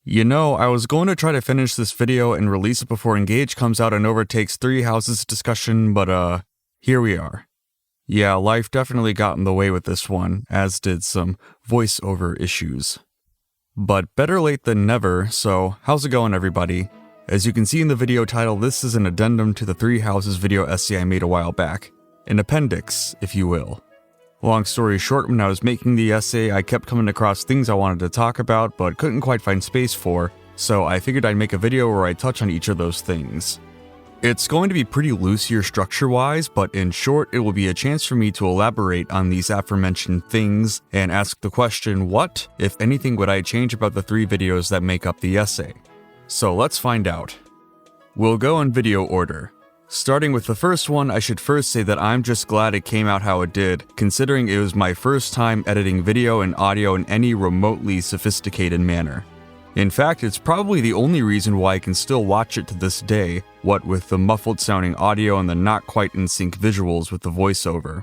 You know, I was going to try to finish this video and release it before Engage comes out and overtakes Three Houses discussion, but here we are. Yeah, life definitely got in the way with this one, as did some voiceover issues. But better late than never, so how's it going everybody? As you can see in the video title, this is an addendum to the Three Houses video essay I made a while back. An appendix, if you will. Long story short, when I was making the essay, I kept coming across things I wanted to talk about but couldn't quite find space for, so I figured I'd make a video where I touch on each of those things. It's going to be pretty loose here structure-wise, but in short, it will be a chance for me to elaborate on these aforementioned things and ask the question, what, if anything, would I change about the 3 videos that make up the essay? So let's find out. We'll go in video order. Starting with the first one, I should first say that I'm just glad it came out how it did, considering it was my first time editing video and audio in any remotely sophisticated manner. In fact, it's probably the only reason why I can still watch it to this day, what with the muffled sounding audio and the not quite in sync visuals with the voiceover.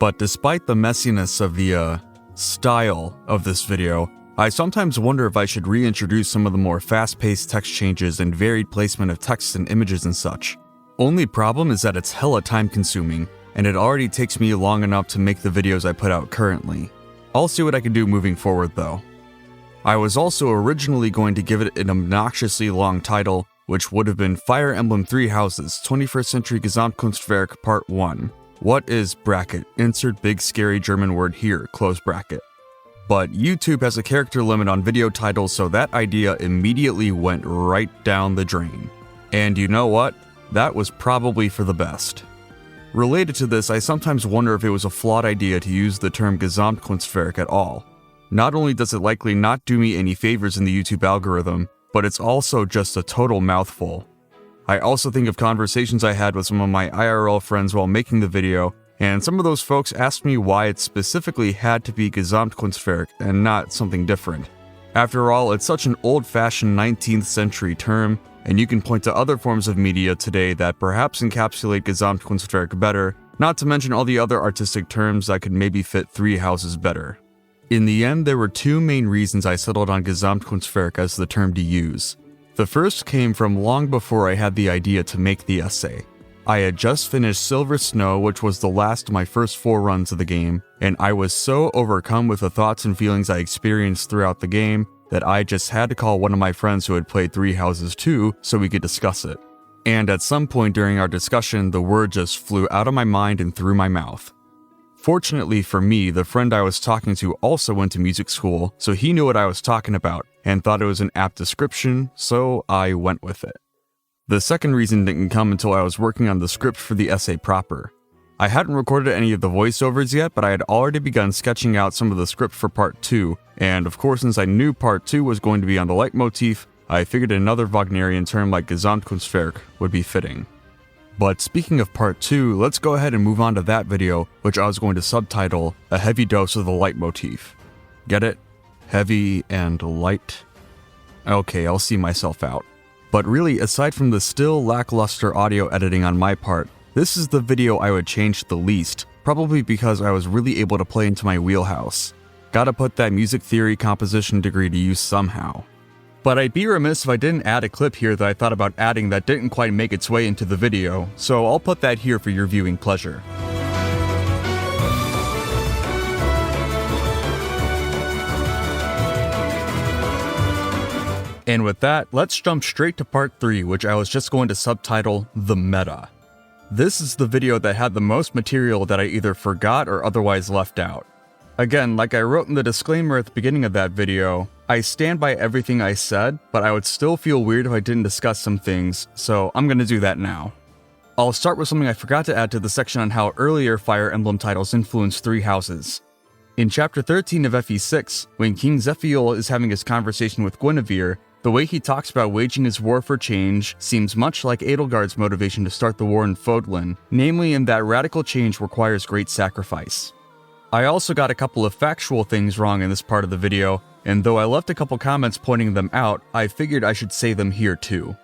But despite the messiness of the, style of this video, I sometimes wonder if I should reintroduce some of the more fast-paced text changes and varied placement of text and images and such. Only problem is that it's hella time-consuming, and it already takes me long enough to make the videos I put out currently. I'll see what I can do moving forward though. I was also originally going to give it an obnoxiously long title, which would have been Fire Emblem Three Houses 21st Century Gesamtkunstwerk Part 1. What is bracket, insert big scary German word here, close bracket. But YouTube has a character limit on video titles, so that idea immediately went right down the drain. And you know what? That was probably for the best. Related to this, I sometimes wonder if it was a flawed idea to use the term Gesamtkunstwerk at all. Not only does it likely not do me any favors in the YouTube algorithm, but it's also just a total mouthful. I also think of conversations I had with some of my IRL friends while making the video, and some of those folks asked me why it specifically had to be Gesamtkunstwerk and not something different. After all, it's such an old-fashioned 19th century term, and you can point to other forms of media today that perhaps encapsulate Gesamtkunstwerk better, not to mention all the other artistic terms that could maybe fit Three Houses better. In the end, there were 2 main reasons I settled on Gesamtkunstwerk as the term to use. The first came from long before I had the idea to make the essay. I had just finished Silver Snow, which was the last of my first 4 runs of the game, and I was so overcome with the thoughts and feelings I experienced throughout the game that I just had to call one of my friends who had played Three Houses too so we could discuss it. And at some point during our discussion, the word just flew out of my mind and through my mouth. Fortunately for me, the friend I was talking to also went to music school, so he knew what I was talking about and thought it was an apt description, so I went with it. The second reason didn't come until I was working on the script for the essay proper. I hadn't recorded any of the voiceovers yet, but I had already begun sketching out some of the script for Part 2, and of course since I knew Part 2 was going to be on the leitmotif, I figured another Wagnerian term like Gesamtkunstwerk would be fitting. But speaking of Part 2, let's go ahead and move on to that video, which I was going to subtitle, A Heavy Dose of the Leitmotif. Get it? Heavy and light? Okay, I'll see myself out. But really, aside from the still lackluster audio editing on my part, this is the video I would change the least, probably because I was really able to play into my wheelhouse. Gotta put that music theory composition degree to use somehow. But I'd be remiss if I didn't add a clip here that I thought about adding that didn't quite make its way into the video, so I'll put that here for your viewing pleasure. And with that, let's jump straight to Part 3, which I was just going to subtitle The Meta. This is the video that had the most material that I either forgot or otherwise left out. Again, like I wrote in the disclaimer at the beginning of that video, I stand by everything I said, but I would still feel weird if I didn't discuss some things, so I'm gonna do that now. I'll start with something I forgot to add to the section on how earlier Fire Emblem titles influenced Three Houses. In Chapter 13 of FE6, when King Zephiel is having his conversation with Guinevere, the way he talks about waging his war for change seems much like Edelgard's motivation to start the war in Fodlan, namely in that radical change requires great sacrifice. I also got a couple of factual things wrong in this part of the video, and though I left a couple comments pointing them out, I figured I should say them here too.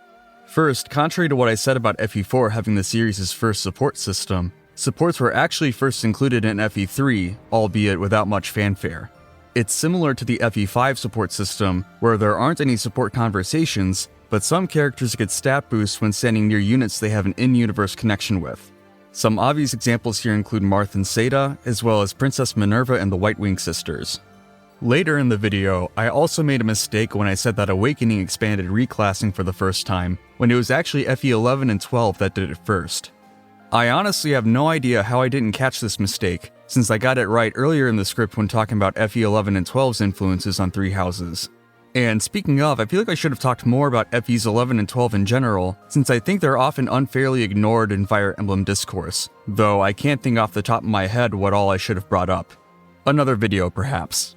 First, contrary to what I said about FE4 having the series' first support system, supports were actually first included in FE3, albeit without much fanfare. It's similar to the FE5 support system, where there aren't any support conversations, but some characters get stat boosts when standing near units they have an in-universe connection with. Some obvious examples here include Marth and Seda, as well as Princess Minerva and the White Wing Sisters. Later in the video, I also made a mistake when I said that Awakening expanded reclassing for the first time, when it was actually FE11 and 12 that did it first. I honestly have no idea how I didn't catch this mistake, since I got it right earlier in the script when talking about FE11 and 12's influences on Three Houses. And speaking of, I feel like I should have talked more about FEs 11 and 12 in general, since I think they're often unfairly ignored in Fire Emblem discourse, though I can't think off the top of my head what all I should have brought up. Another video, perhaps.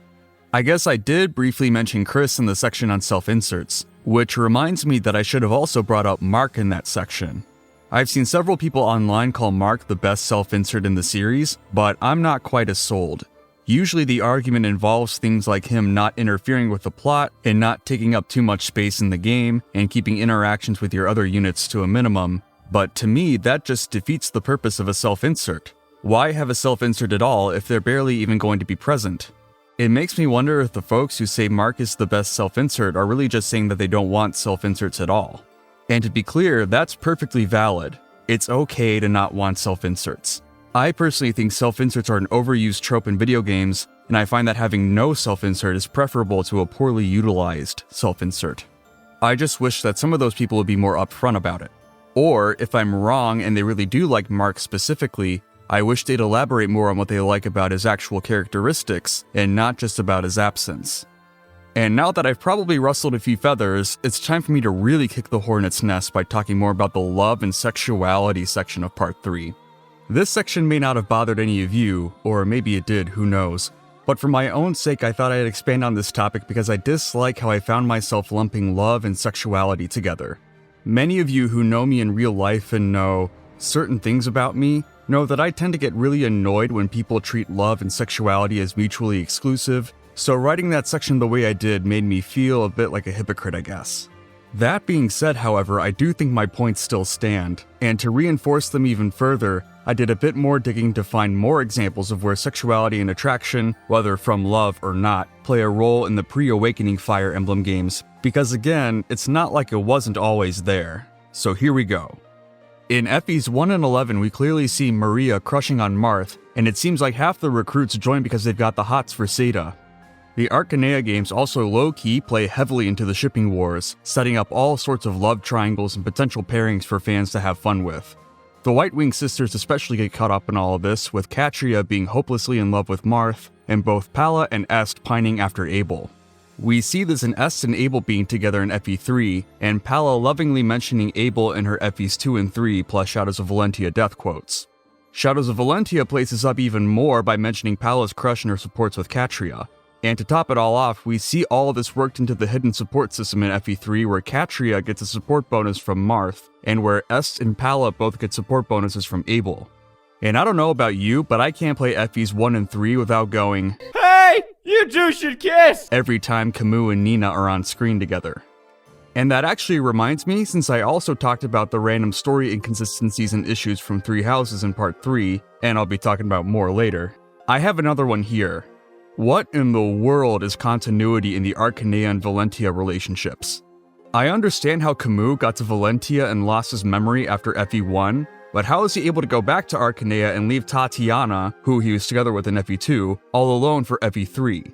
I guess I did briefly mention Chris in the section on self-inserts, which reminds me that I should have also brought up Mark in that section. I've seen several people online call Mark the best self-insert in the series, but I'm not quite as sold. Usually the argument involves things like him not interfering with the plot and not taking up too much space in the game and keeping interactions with your other units to a minimum, but to me that just defeats the purpose of a self-insert. Why have a self-insert at all if they're barely even going to be present? It makes me wonder if the folks who say Mark is the best self-insert are really just saying that they don't want self-inserts at all. And to be clear, that's perfectly valid. It's okay to not want self-inserts. I personally think self-inserts are an overused trope in video games, and I find that having no self-insert is preferable to a poorly utilized self-insert. I just wish that some of those people would be more upfront about it. Or, if I'm wrong and they really do like Mark specifically, I wish they'd elaborate more on what they like about his actual characteristics, and not just about his absence. And now that I've probably rustled a few feathers, it's time for me to really kick the hornet's nest by talking more about the love and sexuality section of Part 3. This section may not have bothered any of you, or maybe it did, who knows. But for my own sake, I thought I'd expand on this topic because I dislike how I found myself lumping love and sexuality together. Many of you who know me in real life and know certain things about me know that I tend to get really annoyed when people treat love and sexuality as mutually exclusive, so writing that section the way I did made me feel a bit like a hypocrite, I guess. That being said, however, I do think my points still stand, and to reinforce them even further, I did a bit more digging to find more examples of where sexuality and attraction, whether from love or not, play a role in the pre-Awakening Fire Emblem games, because again, it's not like it wasn't always there. So here we go. In FEs 1 and 11, we clearly see Maria crushing on Marth, and it seems like half the recruits join because they've got the hots for Seda. The Arcanea games also low-key play heavily into the shipping wars, setting up all sorts of love triangles and potential pairings for fans to have fun with. The White Wing Sisters especially get caught up in all of this, with Katria being hopelessly in love with Marth, and both Palla and Est pining after Abel. We see this in Est and Abel being together in FE3, and Palla lovingly mentioning Abel in her FEs 2 and 3 plus Shadows of Valentia death quotes. Shadows of Valentia places up even more by mentioning Palla's crush and her supports with Katria. And to top it all off, we see all of this worked into the hidden support system in FE3 where Katria gets a support bonus from Marth, and where Est and Palla both get support bonuses from Abel. And I don't know about you, but I can't play FEs 1 and 3 without going, "Hey, you two should kiss!" every time Camus and Nina are on screen together. And that actually reminds me, since I also talked about the random story inconsistencies and issues from Three Houses in Part 3, and I'll be talking about more later, I have another one here. What in the world is continuity in the Arcanea and Valentia relationships? I understand how Camus got to Valentia and lost his memory after FE1, but how is he able to go back to Arcanea and leave Tatiana, who he was together with in FE2, all alone for FE3?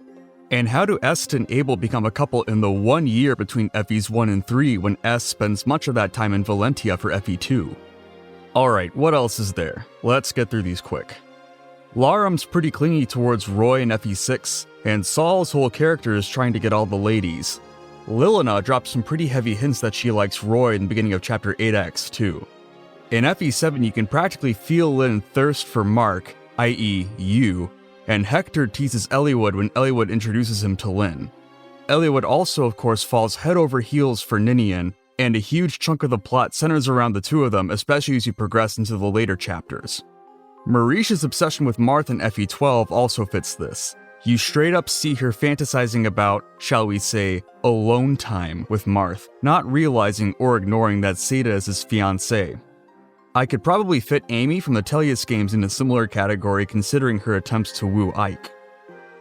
And how do Est and Abel become a couple in the 1 year between FEs 1 and 3 when Est spends much of that time in Valentia for FE2? Alright, what else is there? Let's get through these quick. Larum's pretty clingy towards Roy in FE6, and Saul's whole character is trying to get all the ladies. Lilina drops some pretty heavy hints that she likes Roy in the beginning of Chapter 8 Acts 2. In FE7 you can practically feel Lynn thirst for Mark, i.e. you, and Hector teases Eliwood when Eliwood introduces him to Lynn. Eliwood also of course falls head over heels for Ninian, and a huge chunk of the plot centers around the two of them, especially as you progress into the later chapters. Marish's obsession with Marth in FE12 also fits this. You straight up see her fantasizing about, shall we say, alone time with Marth, not realizing or ignoring that Seda is his fiancée. I could probably fit Amy from the Tellius games in a similar category considering her attempts to woo Ike.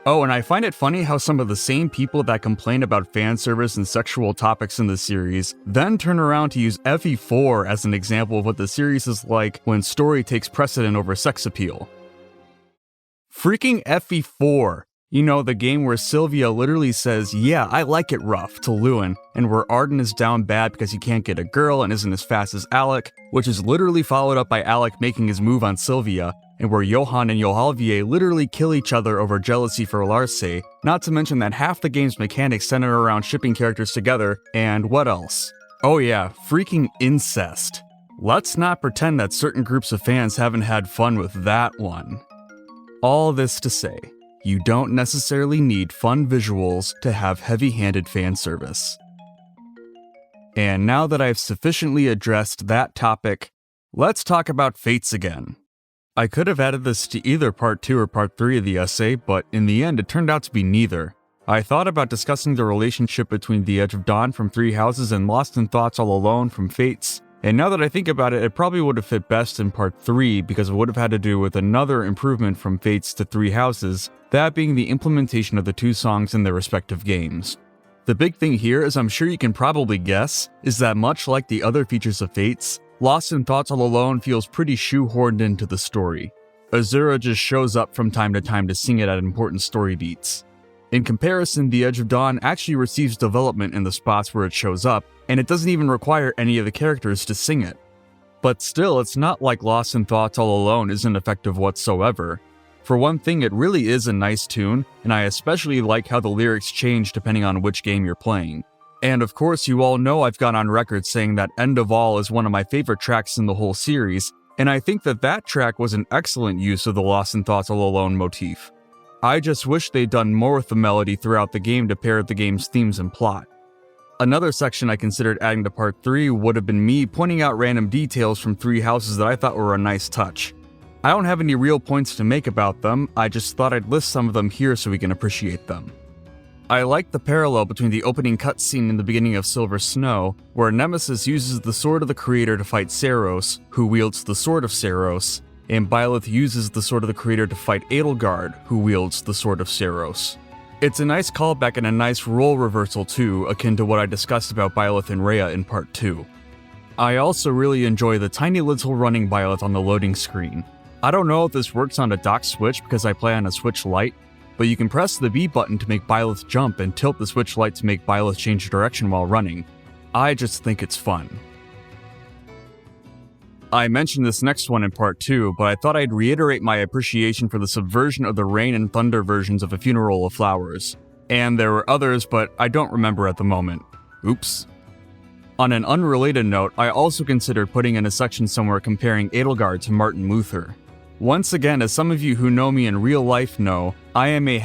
Oh, and I find it funny how some of the same people that complain about fan service and sexual topics in the series then turn around to use FE4 as an example of what the series is like when story takes precedent over sex appeal. Freaking FE4! You know, the game where Sylvia literally says, "Yeah, I like it rough," to Lewin, and where Arden is down bad because he can't get a girl and isn't as fast as Alec, which is literally followed up by Alec making his move on Sylvia, and where Johan and Johalvier literally kill each other over jealousy for Larse, not to mention that half the game's mechanics center around shipping characters together, and what else? Oh yeah, freaking incest. Let's not pretend that certain groups of fans haven't had fun with that one. All this to say, you don't necessarily need fun visuals to have heavy-handed fan service. And now that I've sufficiently addressed that topic, let's talk about Fates again. I could have added this to either part 2 or part 3 of the essay, but in the end it turned out to be neither. I thought about discussing the relationship between The Edge of Dawn from Three Houses and Lost in Thoughts All Alone from Fates, and now that I think about it, it probably would have fit best in part 3 because it would have had to do with another improvement from Fates to Three Houses, that being the implementation of the two songs in their respective games. The big thing here, as I'm sure you can probably guess, is that much like the other features of Fates, Lost in Thoughts All Alone feels pretty shoehorned into the story. Azura just shows up from time to time to sing it at important story beats. In comparison, The Edge of Dawn actually receives development in the spots where it shows up, and it doesn't even require any of the characters to sing it. But still, it's not like Lost in Thoughts All Alone isn't effective whatsoever. For one thing, it really is a nice tune, and I especially like how the lyrics change depending on which game you're playing. And of course, you all know I've gone on record saying that End of All is one of my favorite tracks in the whole series, and I think that that track was an excellent use of the Lost in Thoughts All Alone motif. I just wish they'd done more with the melody throughout the game to pair with the game's themes and plot. Another section I considered adding to part 3 would have been me pointing out random details from Three Houses that I thought were a nice touch. I don't have any real points to make about them, I just thought I'd list some of them here so we can appreciate them. I like the parallel between the opening cutscene in the beginning of Silver Snow, where Nemesis uses the Sword of the Creator to fight Seiros, who wields the Sword of Seiros, and Byleth uses the Sword of the Creator to fight Edelgard, who wields the Sword of Seiros. It's a nice callback and a nice role reversal too, akin to what I discussed about Byleth and Rhea in part 2. I also really enjoy the tiny little running Byleth on the loading screen. I don't know if this works on a dock Switch because I play on a Switch Lite, but you can press the B button to make Byleth jump and tilt the Switch Lite to make Byleth change direction while running. I just think it's fun. I mentioned this next one in part 2, but I thought I'd reiterate my appreciation for the subversion of the Rain and Thunder versions of A Funeral of Flowers. And there were others, but I don't remember at the moment. Oops. On an unrelated note, I also considered putting in a section somewhere comparing Edelgard to Martin Luther. Once again, as some of you who know me in real life know, I am a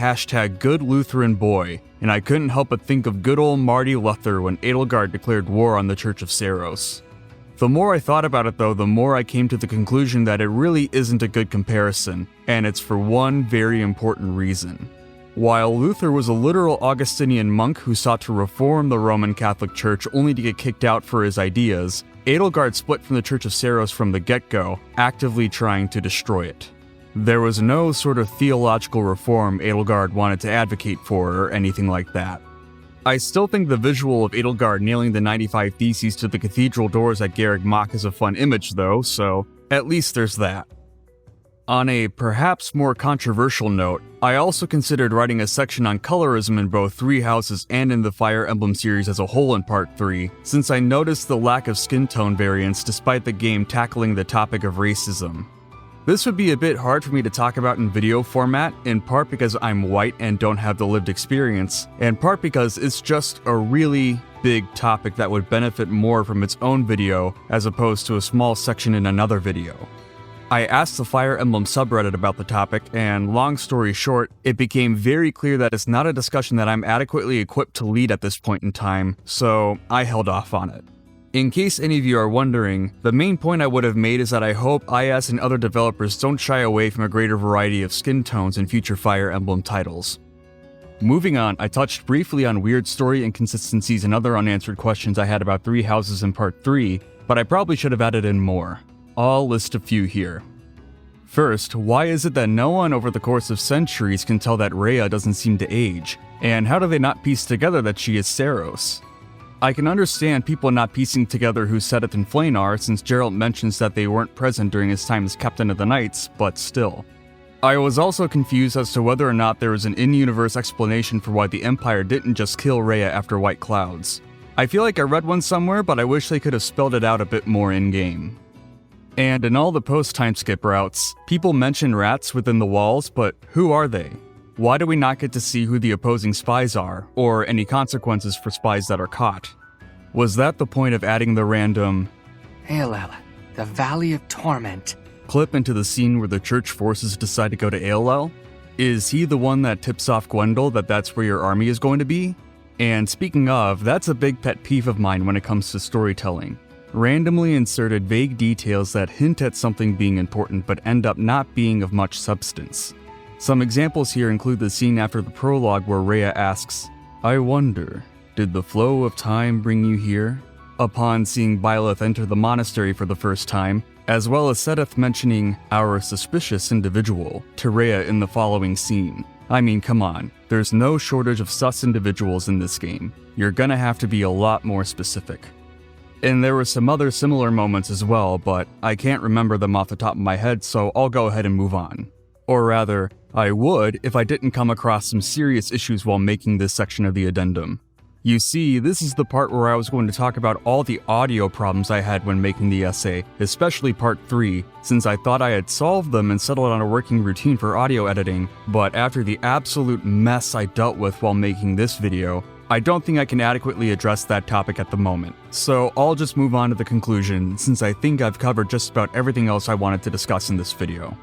#good Lutheran boy, and I couldn't help but think of good old Marty Luther when Edelgard declared war on the Church of Seiros. The more I thought about it though, the more I came to the conclusion that it really isn't a good comparison, and it's for one very important reason. While Luther was a literal Augustinian monk who sought to reform the Roman Catholic Church only to get kicked out for his ideas, Edelgard split from the Church of Seiros from the get-go, actively trying to destroy it. There was no sort of theological reform Edelgard wanted to advocate for or anything like that. I still think the visual of Edelgard nailing the 95 Theses to the cathedral doors at Garreg Mach is a fun image though, so at least there's that. On a perhaps more controversial note, I also considered writing a section on colorism in both Three Houses and in the Fire Emblem series as a whole in part 3, since I noticed the lack of skin tone variance despite the game tackling the topic of racism. This would be a bit hard for me to talk about in video format, in part because I'm white and don't have the lived experience, and part because it's just a really big topic that would benefit more from its own video as opposed to a small section in another video. I asked the Fire Emblem subreddit about the topic, and long story short, it became very clear that it's not a discussion that I'm adequately equipped to lead at this point in time, so I held off on it. In case any of you are wondering, the main point I would have made is that I hope IS and other developers don't shy away from a greater variety of skin tones in future Fire Emblem titles. Moving on, I touched briefly on weird story inconsistencies and other unanswered questions I had about Three Houses in Part 3, but I probably should have added in more. I'll list a few here. First, why is it that no one over the course of centuries can tell that Rhea doesn't seem to age? And how do they not piece together that she is Saros? I can understand people not piecing together who Sedith and Flayn are, since Geralt mentions that they weren't present during his time as Captain of the Knights, but still. I was also confused as to whether or not there was an in-universe explanation for why the Empire didn't just kill Rhea after White Clouds. I feel like I read one somewhere, but I wish they could have spelled it out a bit more in-game. And in all the post-time skip routes, people mention rats within the walls, but who are they? Why do we not get to see who the opposing spies are, or any consequences for spies that are caught? Was that the point of adding the random Aelel, the Valley of Torment clip into the scene where the church forces decide to go to Aelel? Is he the one that tips off Gwendol that that's where your army is going to be? And speaking of, that's a big pet peeve of mine when it comes to storytelling. Randomly inserted vague details that hint at something being important but end up not being of much substance. Some examples here include the scene after the prologue where Rhea asks, "I wonder, did the flow of time bring you here?" upon seeing Byleth enter the monastery for the first time, as well as Sedith mentioning "our suspicious individual" to Rhea in the following scene. I mean, come on, there's no shortage of sus individuals in this game. You're gonna have to be a lot more specific. And there were some other similar moments as well, but I can't remember them off the top of my head, so I'll go ahead and move on. Or rather, I would if I didn't come across some serious issues while making this section of the addendum. You see, this is the part where I was going to talk about all the audio problems I had when making the essay, especially part 3, since I thought I had solved them and settled on a working routine for audio editing, but after the absolute mess I dealt with while making this video, I don't think I can adequately address that topic at the moment. So I'll just move on to the conclusion, since I think I've covered just about everything else I wanted to discuss in this video.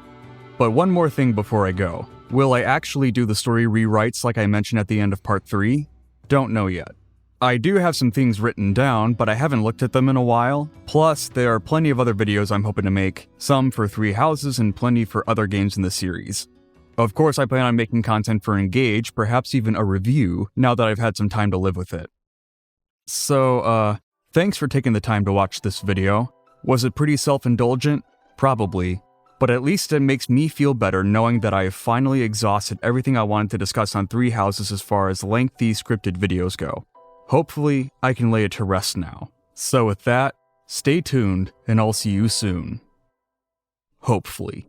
But one more thing before I go. Will I actually do the story rewrites like I mentioned at the end of part 3? Don't know yet. I do have some things written down, but I haven't looked at them in a while. Plus, there are plenty of other videos I'm hoping to make, some for Three Houses and plenty for other games in the series. Of course, I plan on making content for Engage, perhaps even a review, now that I've had some time to live with it. So, thanks for taking the time to watch this video. Was it pretty self-indulgent? Probably. But at least it makes me feel better knowing that I have finally exhausted everything I wanted to discuss on Three Houses as far as lengthy scripted videos go. Hopefully, I can lay it to rest now. So with that, stay tuned, and I'll see you soon. Hopefully.